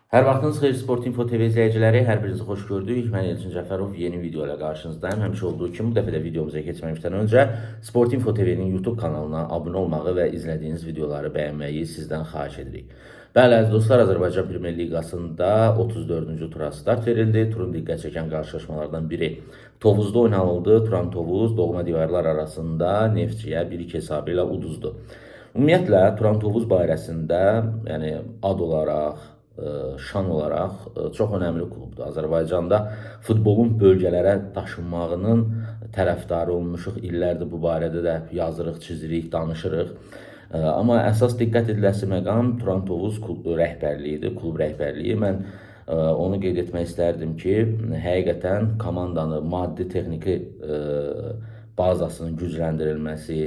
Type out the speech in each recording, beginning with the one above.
Hər vaxtınız xeyir Sport Info TV izləyiciləri, hər birinizi xoş gördük. Mən Elçin Cəfərov yeni video ilə qarşınızdayım. Həmişə olduğu kimi bu dəfə də videomuza keçməmişdən öncə Sport Info TV'nin YouTube kanalına abunə olmağı və izlədiyiniz videoları bəyənməyi sizdən xahiş edirik. Bəli, əziz dostlar, Azərbaycan Premyer Liqasında 34-cü tura start verildi. Turun diqqət çəkən qarşılaşmalardan biri Tovuzda oynanıldı. Turan Tovuz doğma divarlar arasında Neftçiyə 1-2 hesabı ilə uduzdu. Ümumiyyətlə, Turan Tovuz barəsində, yəni ad olaraq, şan olaraq çox önəmli klubdur. Azərbaycanda futbolun bölgələrə daşınmağının tərəfdarı olmuşuq. İllərdir bu barədə də yazırıq, çizirik, danışırıq. Amma əsas diqqət ediləsi məqam Turan Tovuz rəhbərliyidir, klub rəhbərliyi. Mən onu qeyd etmək istərdim ki, həqiqətən komandanı maddi, texniki bazasının gücləndirilməsi,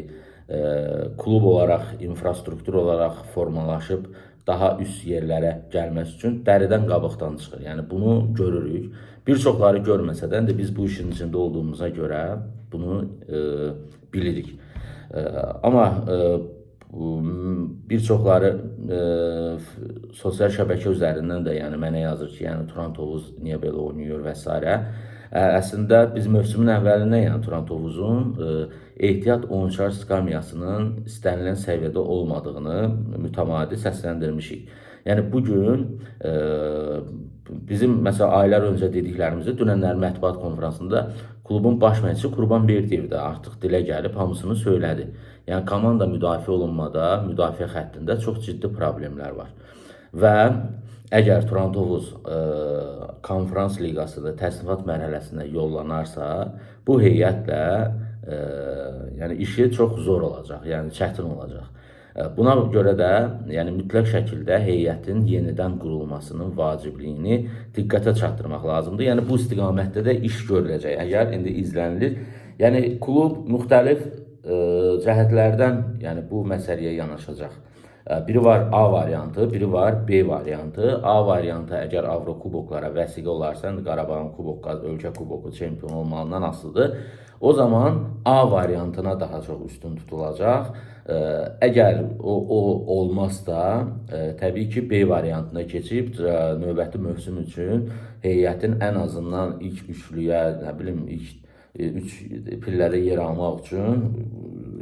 klub olaraq, infrastruktur olaraq formalaşıb daha üst yerlərə gəlməsi üçün dəridən qabıqdan çıxır. Yəni bunu görürük. Bir çoxları görməsədən də biz bu işin içində olduğumuza görə bunu bilirik. Amma bir çoxları sosial şəbəkə üzərindən də yəni mənə yazır ki, yəni Turan Tovuz niyə belə oynayır və s. Əslində biz mövsümün əvvəlindən yəni Turan Tovuzun ehtiyat oyunçular skamyasının istənilən səviyyədə olmadığını mütəmadi səsləndirmişik. Yəni bugün bizim məsələn aylar öncə dediklərimizi dünənlərin mətbuat konferansında klubun baş məşqçisi Qurban Berdiyev də artıq dilə gəlib hamısını söylədi. Yəni komanda müdafiə olunmada, müdafiə xəttində çox ciddi problemlər var. Və əgər Turan Tovuz konferans liqasında təsnifat mərhələsinə yollanarsa, bu heyətlə yəni işi çox zor olacaq, yəni çətin olacaq. Buna görə də yəni mütləq şəkildə heyətin yenidən qurulmasının vacibliyini diqqətə çatdırmaq lazımdır. Yəni bu istiqamətdə də iş görüləcək. Əgər indi izlənilir, yəni klub müxtəlif cəhətlərdən yəni bu məsələyə yanaşacaq. Biri var A variantı, biri var B variantı. A variantı əgər Avrokuboklara vəsiqə olarsa, Qarabağın kubok, ölkə kuboku çempion olmağından asılıdır. O zaman A variantına daha çox üstün tutulacaq. Əgər o olmazsa, təbii ki B variantına keçib növbəti mövsüm üçün heyətin ən azından ilk üçlüyə, nə bilim, ilk üç pillədə yer almaq üçün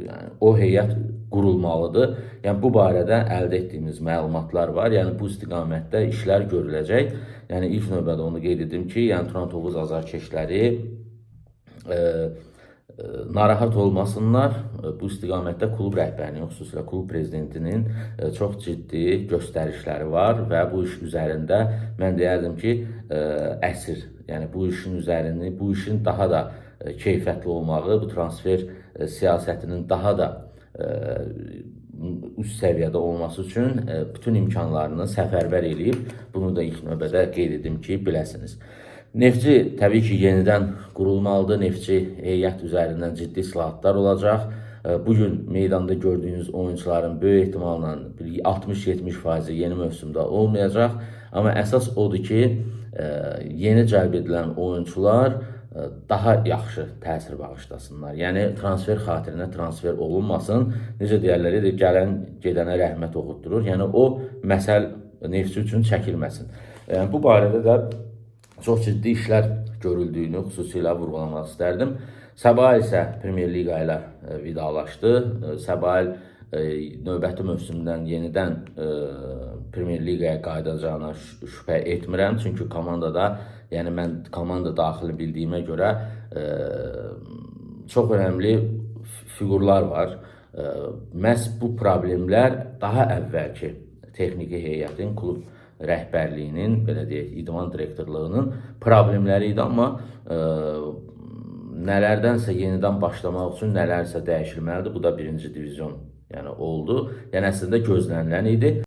yəni, o heyət qurulmalıdır. Yəni bu barədə əldə etdiyimiz məlumatlar var. Yəni bu istiqamətdə işlər görüləcək. Yəni ilk növbədə onu qeyd edim ki, yəni Turan Tovuz azarkeşləri narahat olmasınlar. Bu istiqamətdə klub rəhbərinin, xüsusilə klub prezidentinin çox ciddi göstərişləri var və bu iş üzərində mən deyərdim ki, əsir. Yəni bu işin üzərini, bu işin daha da keyfiyyətli olmağı, bu transfer siyasətinin daha da üst səviyyədə olması üçün bütün imkanlarını səfərbər edib, bunu da ilk növbədə qeyd edim ki, biləsiniz. Neftçi təbii ki, yenidən qurulmalıdır. Neftçi heyət üzərindən ciddi islahatlar olacaq. Bugün meydanda gördüyünüz oyuncuların böyük ehtimalla 60-70% yeni mövsümdə olmayacaq. Amma əsas odur ki, yeni cəlb edilən oyuncular daha yaxşı təsir bağışlasınlar. Yəni transfer xatirinə transfer olunmasın. Necə deyərlər, gələn gedənə rəhmət oxutdurur. Yəni o məsəl Neftçi üçün çəkilməsin. Yəni bu barədə də çox ciddi işlər görüldüyünü xüsusilə vurğulamaq istərdim. Səbail isə Premyer Liqa ilə vidalaşdı. Səbail növbəti mövsümdən yenidən Premyer Liqaya qayıdacağına şübhə etmirəm. Çünki komandada, yəni mən komanda daxili bildiyimə görə çox önəmli fiqurlar var. Məhz bu problemlər daha əvvəlki texniki heyətin, klub rəhbərliyinin, belə deyək, idman direktorluğunun problemləri idi. Amma nələrdənsə yenidən başlamaq üçün nələrsə dəyişilməlidir. Bu da birinci divizyon yəni oldu. Yəni əslində gözlənilən idi.